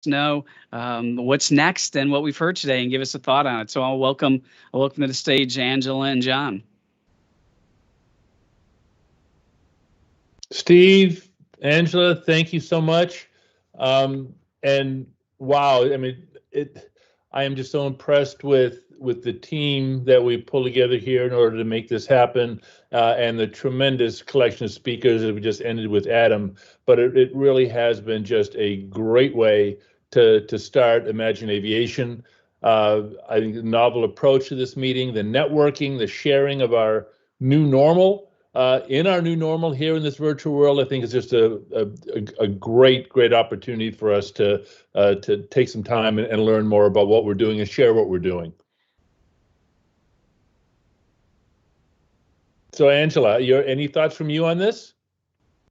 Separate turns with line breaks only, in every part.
know what's next and what we've heard today, and give us a thought on it. So I'll welcome to the stage Angela and John.
Steve, Angela, thank you so much. And wow, I mean, I am just so impressed with the team that we pulled together here in order to make this happen, and the tremendous collection of speakers that we just ended with Adam. But it really has been just a great way to start Imagine Aviation. I think the novel approach to this meeting, the networking, the sharing of our new normal in our new normal here in this virtual world, I think is just a great opportunity for us to take some time and learn more about what we're doing and share what we're doing. So Angela, any thoughts from you on this?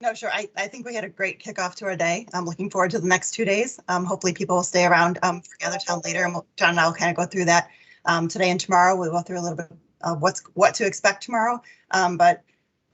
No, sure. I think we had a great kickoff to our day. I'm looking forward to the next 2 days. Hopefully people will stay around for GatherTown later, and John and I will kind of go through that today and tomorrow. We'll go through a little bit of what to expect tomorrow. But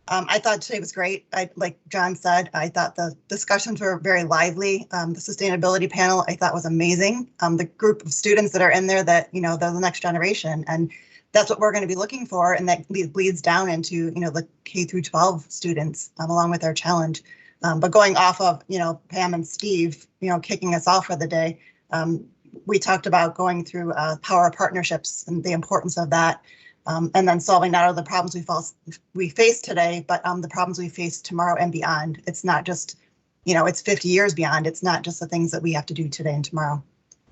I thought today was great. Like John said, I thought the discussions were very lively. The sustainability panel I thought was amazing. The group of students that are in there that, they're the next generation, and that's what we're going to be looking for. And that bleeds down into, the K through 12 students along with our challenge. But going off of, Pam and Steve, kicking us off for the day, we talked about going through power partnerships and the importance of that. And then solving not only the problems we face today, but the problems we face tomorrow and beyond. It's not just, it's 50 years beyond. It's not just the things that we have to do today and tomorrow.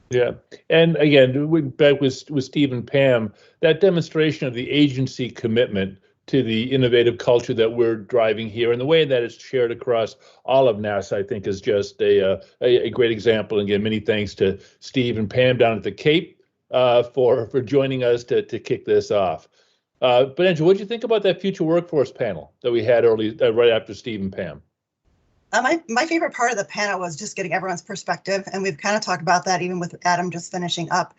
Yeah, and again, back with Steve and Pam, that demonstration of the agency commitment to the innovative culture that we're driving here, and the way that it's shared across all of NASA, I think, is just a great example. And again, many thanks to Steve and Pam down at the Cape for joining us to kick this off. But Angela, what did you think about that future workforce panel that we had right after Steve and Pam?
My favorite part of the panel was just getting everyone's perspective, and we've kind of talked about that even with Adam just finishing up.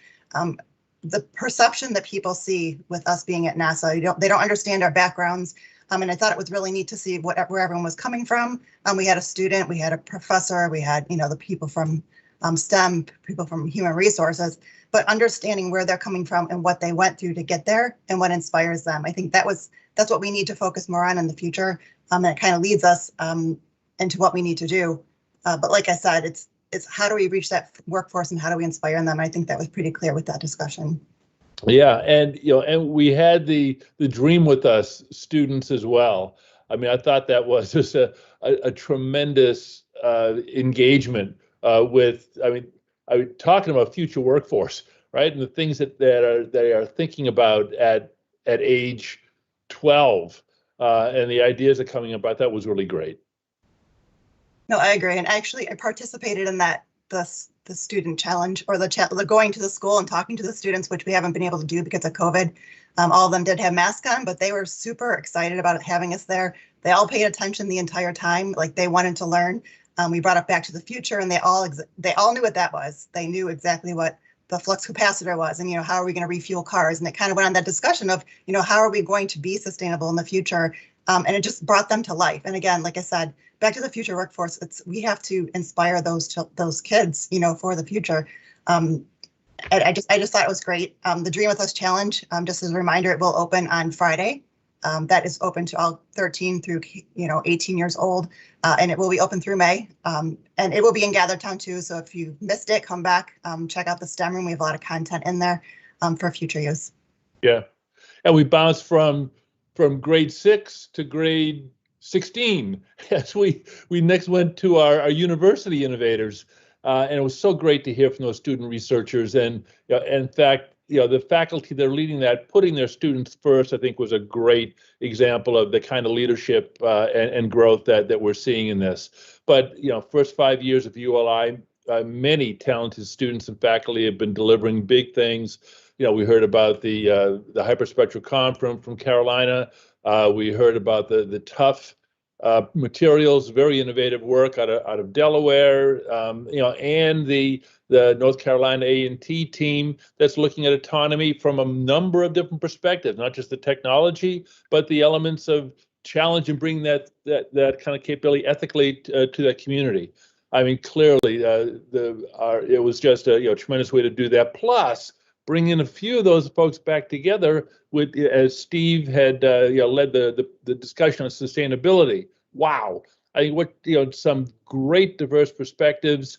The perception that people see with us being at NASA, they don't understand our backgrounds, and I thought it was really neat to see where everyone was coming from. We had a student, we had a professor, we had the people from STEM, people from human resources, but understanding where they're coming from and what they went through to get there and what inspires them. I think that's what we need to focus more on in the future, and it kind of leads us into what we need to do. But like I said, it's how do we reach that workforce and how do we inspire them? I think that was pretty clear with that discussion.
Yeah, and and we had the Dream With Us students as well. I mean, I thought that was just a tremendous engagement with. I mean, talking about future workforce, right, and the things that they are thinking about at age 12, and the ideas that are coming up. I thought was really great.
No, I agree. And actually, I participated in the student challenge, or the going to the school and talking to the students, which we haven't been able to do because of COVID. All of them did have masks on, but they were super excited about having us there. They all paid attention the entire time, like they wanted to learn. We brought up Back to the Future, and they all knew what that was. They knew exactly what the flux capacitor was, and how are we going to refuel cars? And it kind of went on that discussion of how are we going to be sustainable in the future, and it just brought them to life. And again, like I said, Back to the Future workforce, we have to inspire those kids, for the future. I just thought it was great. The Dream With Us challenge, just as a reminder, it will open on Friday. That is open to all 13 through 18 years old, and it will be open through May. And it will be in GatherTown too. So if you missed it, come back, check out the STEM room. We have a lot of content in there for future use.
Yeah, and we bounced from grade 6 to grade 16 as we next went to our university innovators, and it was so great to hear from those student researchers. And in fact, the faculty that are leading that, putting their students first, I think was a great example of the kind of leadership and growth that we're seeing in this. But first 5 years of ULI, many talented students and faculty have been delivering big things. We heard about the hyperspectral from Carolina. We heard about the tough materials, very innovative work out of Delaware, and the North Carolina A&T team that's looking at autonomy from a number of different perspectives, not just the technology, but the elements of challenge and bringing that kind of capability ethically to that community. I mean, clearly, it was just a tremendous way to do that. Plus, bring in a few of those folks back together with, as Steve had led the discussion on sustainability. Wow, I think some great diverse perspectives,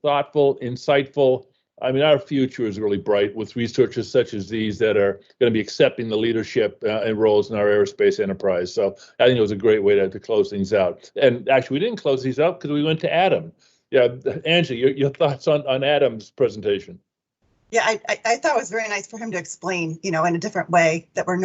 thoughtful, insightful. I mean, our future is really bright with researchers such as these that are going to be accepting the leadership and roles in our aerospace enterprise. So I think it was a great way to close things out. And actually, we didn't close these out because we went to Adam. Yeah, Angie, your thoughts on Adam's presentation?
Yeah, I thought it was very nice for him to explain, in a different way that we're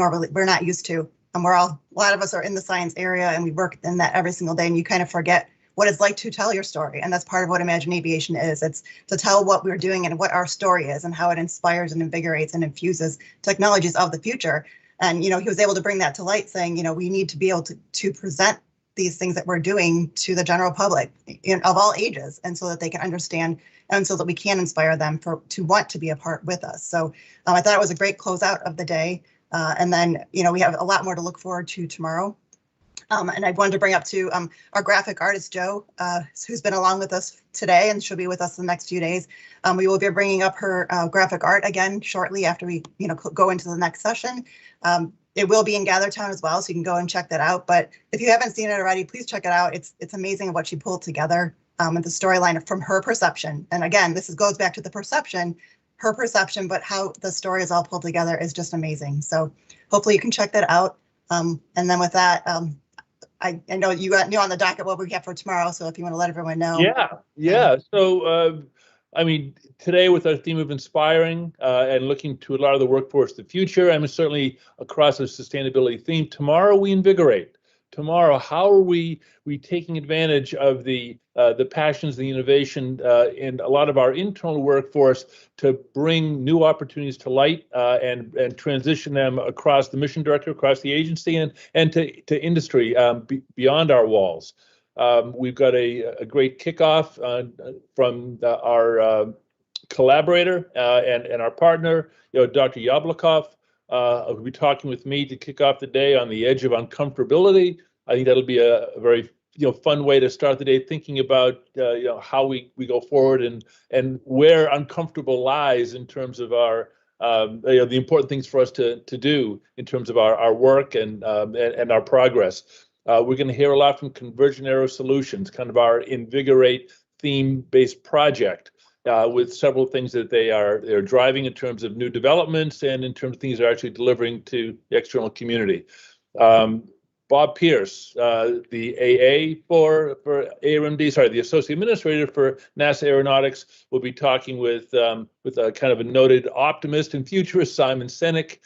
not used to. And a lot of us are in the science area and we work in that every single day, and you kind of forget what it's like to tell your story. And that's part of what Imagine Aviation is. It's to tell what we're doing and what our story is and how it inspires and invigorates and infuses technologies of the future. And, he was able to bring that to light, saying, we need to be able to present these things that we're doing to the general public of all ages, and so that they can understand and so that we can inspire them to want to be a part with us. So I thought it was a great closeout of the day. And then, we have a lot more to look forward to tomorrow. And I wanted to bring up to our graphic artist, Jo, who's been along with us today, and she'll be with us the next few days. We will be bringing up her graphic art again shortly after we go into the next session. It will be in GatherTown as well, so you can go and check that out. But if you haven't seen it already, please check it out. It's amazing what she pulled together and the storyline from her perception. And again, this goes back to the perception, her perception, but how the story is all pulled together is just amazing. So hopefully you can check that out. And then with that, I know you got on the docket what we have for tomorrow. So if you want to let everyone know.
Yeah. So, I mean, today with our theme of inspiring and looking to a lot of the workforce of the future, I mean, certainly across the sustainability theme. Tomorrow we invigorate. Tomorrow, how are we taking advantage of the passions, the innovation, and a lot of our internal workforce to bring new opportunities to light and transition them across the mission director, across the agency, and to industry beyond our walls. We've got a great kickoff from our collaborator and our partner, Dr. Yablokov. Will be talking with me to kick off the day on the edge of uncomfortability. I think that'll be a very fun way to start the day, thinking about how we go forward and where uncomfortable lies in terms of our the important things for us to do in terms of our work and our progress. We're going to hear a lot from Convergent Aero Solutions, kind of our invigorate theme-based project. With several things that they're driving in terms of new developments and in terms of things they're actually delivering to the external community. Bob Pierce, the AA for ARMD, the Associate Administrator for NASA Aeronautics, will be talking with a kind of a noted optimist and futurist, Simon Sinek,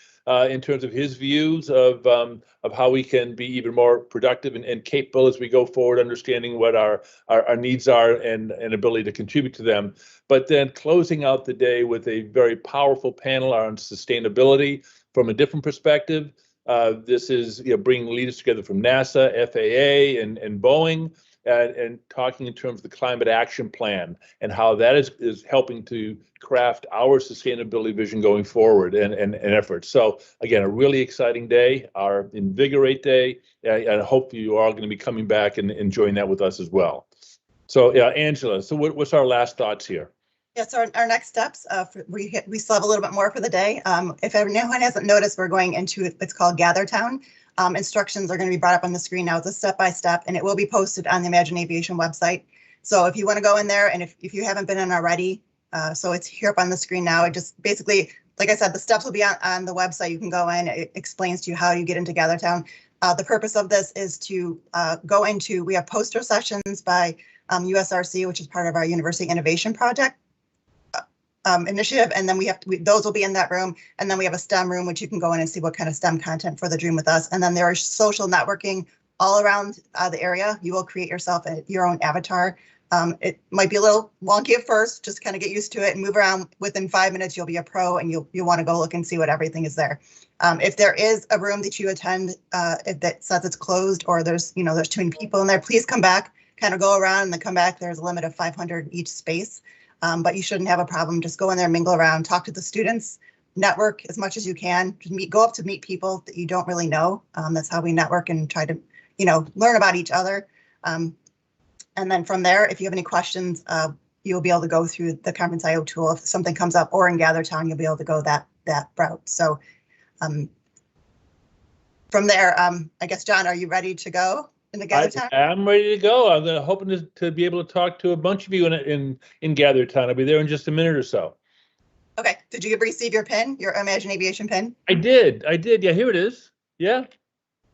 in terms of his views of how we can be even more productive and capable as we go forward, understanding what our needs are and ability to contribute to them. But then closing out the day with a very powerful panel on sustainability from a different perspective. This is bringing leaders together from NASA, FAA, and Boeing, and talking in terms of the climate action plan and how that is helping to craft our sustainability vision going forward and efforts. So again, a really exciting day, our Invigorate Day, and I hope you are all going to be coming back and enjoying that with us as well. So yeah, Angela, so what's our last thoughts here?
Yeah, so our next steps, we still have a little bit more for the day. If anyone hasn't noticed, we're going into it's called GatherTown. Instructions are going to be brought up on the screen now. It's a step-by-step, and it will be posted on the Imagine Aviation website. So if you want to go in there, and if you haven't been in already, so it's here up on the screen now. It just basically, like I said, the steps will be on the website. You can go in. It explains to you how you get into GatherTown. The purpose of this is to go into, we have poster sessions by USRC, which is part of our University Innovation Project. Initiative, and then those will be in that room, and then we have a STEM room which you can go in and see what kind of STEM content for the Dream with Us, and then there is social networking all around the area. You will create yourself your own avatar. It might be a little wonky at first, just kind of get used to it and move around. Within 5 minutes you'll be a pro, and you'll want to go look and see what everything is there. If there is a room that you attend that says it's closed or there's too many people in there, please come back, kind of go around and then come back. There's a limit of 500 each space. But you shouldn't have a problem. Just go in there, mingle around, talk to the students, network as much as you can. Just go up to meet people that you don't really know. That's how we network and try to, learn about each other. And then from there, if you have any questions, you'll be able to go through the Conference IO tool. If something comes up, or in GatherTown, you'll be able to go that route. So from there, I guess, John, are you ready to go in the GatherTown?
I'm ready to go. I'm hoping to be able to talk to a bunch of you in GatherTown. I'll be there in just a minute or so.
Okay. Did you receive your pin, your Imagine Aviation pin?
I did. Yeah, here it is. Yeah.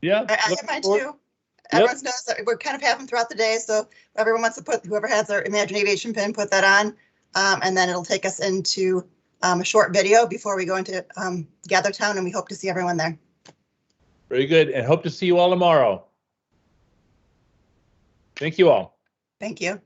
I have mine too. Everyone knows that we're kind of having them throughout the day. So everyone wants to put, whoever has their Imagine Aviation pin, put that on. And then it'll take us into a short video before we go into GatherTown, and we hope to see everyone there.
Very good. And hope to see you all tomorrow. Thank you all.
Thank you.